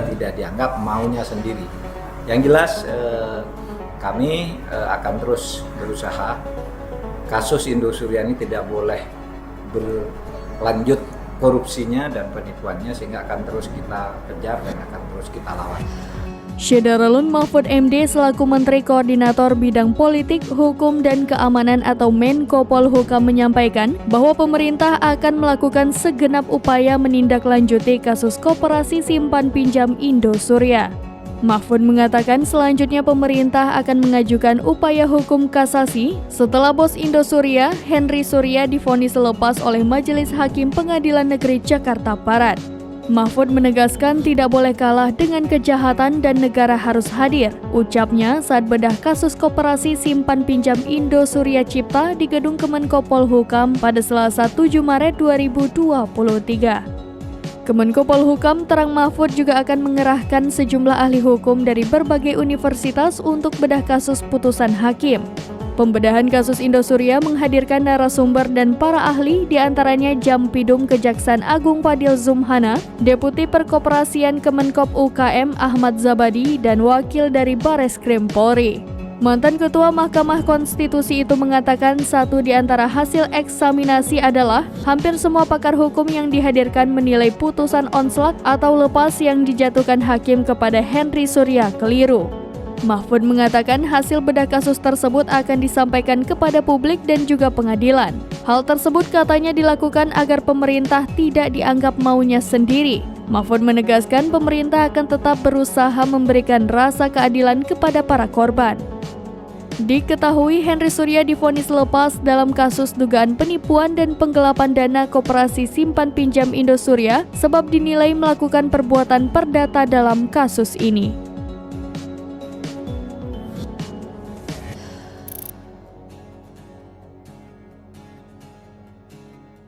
tidak dianggap maunya sendiri. Yang jelas kami akan terus berusaha kasus Indosuria ini tidak boleh berlanjut korupsinya dan penipuannya, sehingga akan terus kita kejar dan akan terus kita lawan. Syederalun Mahfud MD selaku Menteri Koordinator Bidang Politik, Hukum, dan Keamanan atau Menko Polhukam menyampaikan bahwa pemerintah akan melakukan segenap upaya menindaklanjuti kasus koperasi simpan pinjam Indosuria. Mahfud mengatakan selanjutnya pemerintah akan mengajukan upaya hukum kasasi setelah bos Indosuria, Henry Surya, divonis lepas oleh Majelis Hakim Pengadilan Negeri Jakarta Barat. Mahfud menegaskan tidak boleh kalah dengan kejahatan dan negara harus hadir, ucapnya saat bedah kasus koperasi simpan pinjam Indosuria Cipta di Gedung Kemenko Polhukam pada Selasa 7 Maret 2023. Kemenko Polhukam terang Mahfud juga akan mengerahkan sejumlah ahli hukum dari berbagai universitas untuk bedah kasus putusan hakim. Pembedahan kasus Indosuria menghadirkan narasumber dan para ahli, diantaranya Jampidum Kejaksaan Agung Fadil Zumhana, Deputi Perkoperasian Kemenkop UKM Ahmad Zabadi, dan wakil dari Bareskrim Polri. Mantan Ketua Mahkamah Konstitusi itu mengatakan satu di antara hasil eksaminasi adalah hampir semua pakar hukum yang dihadirkan menilai putusan onslak atau lepas yang dijatuhkan hakim kepada Henry Surya keliru. Mahfud mengatakan hasil bedah kasus tersebut akan disampaikan kepada publik dan juga pengadilan. Hal tersebut katanya dilakukan agar pemerintah tidak dianggap maunya sendiri. Mahfud menegaskan pemerintah akan tetap berusaha memberikan rasa keadilan kepada para korban. Diketahui Henry Surya divonis lepas dalam kasus dugaan penipuan dan penggelapan dana koperasi simpan pinjam Indosuria sebab dinilai melakukan perbuatan perdata dalam kasus ini.